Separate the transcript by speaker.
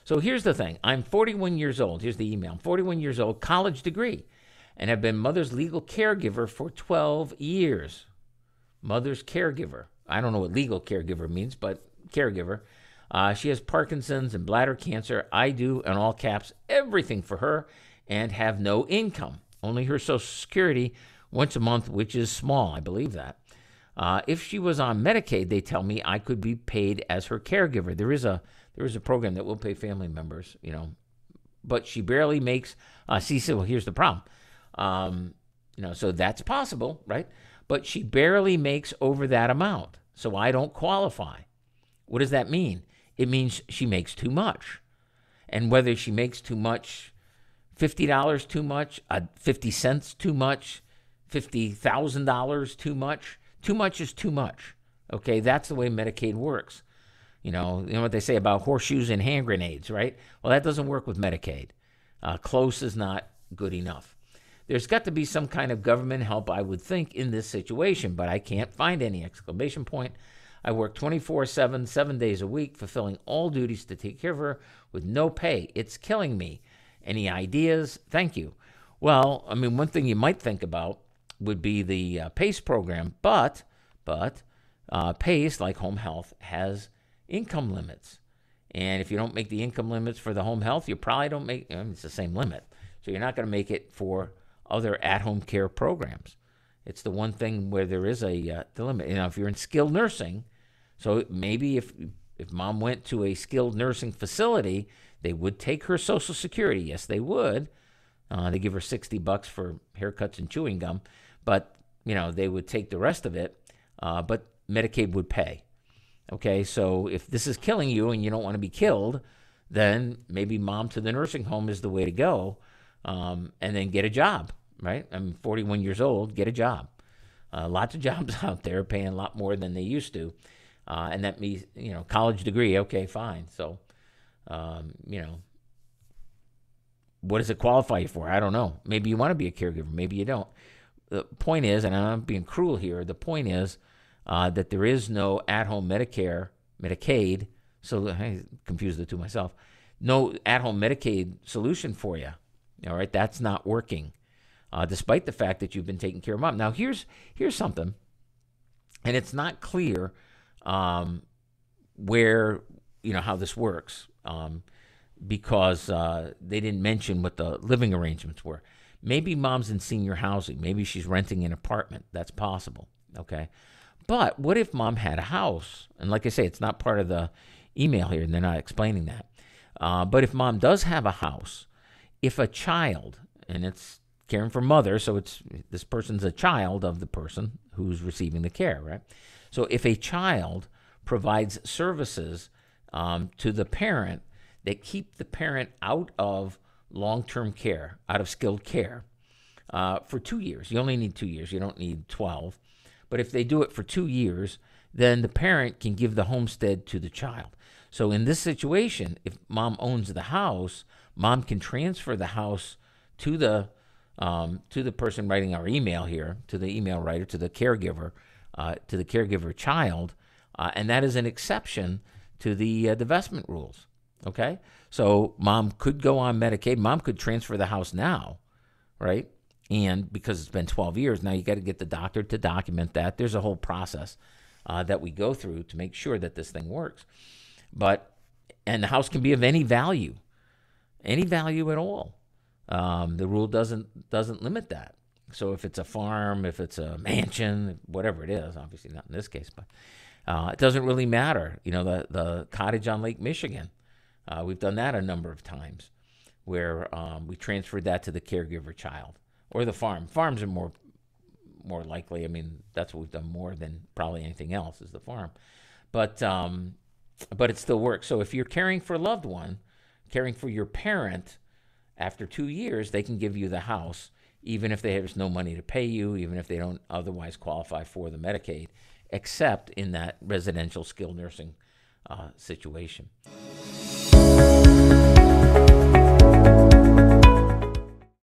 Speaker 1: So here's the thing. I'm 41 years old. Here's the email. I'm 41 years old, college degree, and have been mother's legal caregiver for 12 years. Mother's caregiver. I don't know what legal caregiver means, but caregiver. She has Parkinson's and bladder cancer. I do, in all caps, everything for her and have no income. Only her Social Security once a month, which is small. I believe that. If she was on Medicaid, they tell me I could be paid as her caregiver. There is a program that will pay family members, but she barely makes. She said, well, here's the problem. So that's possible, right? But she barely makes over that amount, so I don't qualify. What does that mean? It means she makes too much. And whether she makes too much, $50 too much, 50 cents too much, $50,000 too much is too much. Okay, that's the way Medicaid works. You know what they say about horseshoes and hand grenades, right? Well, that doesn't work with Medicaid. Close is not good enough. There's got to be some kind of government help, I would think, in this situation, but I can't find any! I work 24/7, 7 days a week, fulfilling all duties to take care of her with no pay. It's killing me. Any ideas? Thank you. Well, I mean, one thing you might think about would be the PACE program, but PACE, like home health, has income limits. And if you don't make the income limits for the home health, you probably don't make, it's the same limit. So you're not going to make it for other at-home care programs. It's the one thing where there is the limit. If you're in skilled nursing, so maybe if mom went to a skilled nursing facility, they would take her Social Security. Yes, they would. They give her $60 for haircuts and chewing gum, but they would take the rest of it. But Medicaid would pay. Okay, so if this is killing you and you don't want to be killed, then maybe mom to the nursing home is the way to go, and then get a job, right? I'm 41 years old, get a job. Lots of jobs out there paying a lot more than they used to, and that means, college degree, okay, fine. So, what does it qualify you for? I don't know. Maybe you want to be a caregiver, maybe you don't. The point is, and I'm being cruel here, the point is that there is no at-home Medicaid, so I confused the two myself, no at-home Medicaid solution for you. All right, that's not working, despite the fact that you've been taking care of mom. Now, here's something, and it's not clear where, how this works, because they didn't mention what the living arrangements were. Maybe mom's in senior housing. Maybe she's renting an apartment. That's possible, okay? But what if mom had a house? And like I say, it's not part of the email here, and they're not explaining that. But if mom does have a house, if a child, and it's caring for mother, so this person's a child of the person who's receiving the care, right? So if a child provides services to the parent that keep the parent out of long-term care, out of skilled care, for 2 years. You only need 2 years. You don't need 12. But if they do it for 2 years, then the parent can give the homestead to the child. So in this situation, if mom owns the house, mom can transfer the house to the person writing our email here, to the email writer, to the caregiver child, and that is an exception to the divestment rules. Okay, so mom could go on Medicaid. Mom could transfer the house now, right? And because it's been 12 years, now you got to get the doctor to document that. There's a whole process that we go through to make sure that this thing works. And the house can be of any value at all. The rule doesn't limit that. So if it's a farm, if it's a mansion, whatever it is, obviously not in this case, but it doesn't really matter. The cottage on Lake Michigan. We've done that a number of times where we transferred that to the caregiver child or the farm. Farms are more likely. I mean, that's what we've done more than probably anything else is the farm. But it still works. So if you're caring for a loved one, caring for your parent, after 2 years, they can give you the house, even if there's no money to pay you, even if they don't otherwise qualify for the Medicaid, except in that residential skilled nursing situation.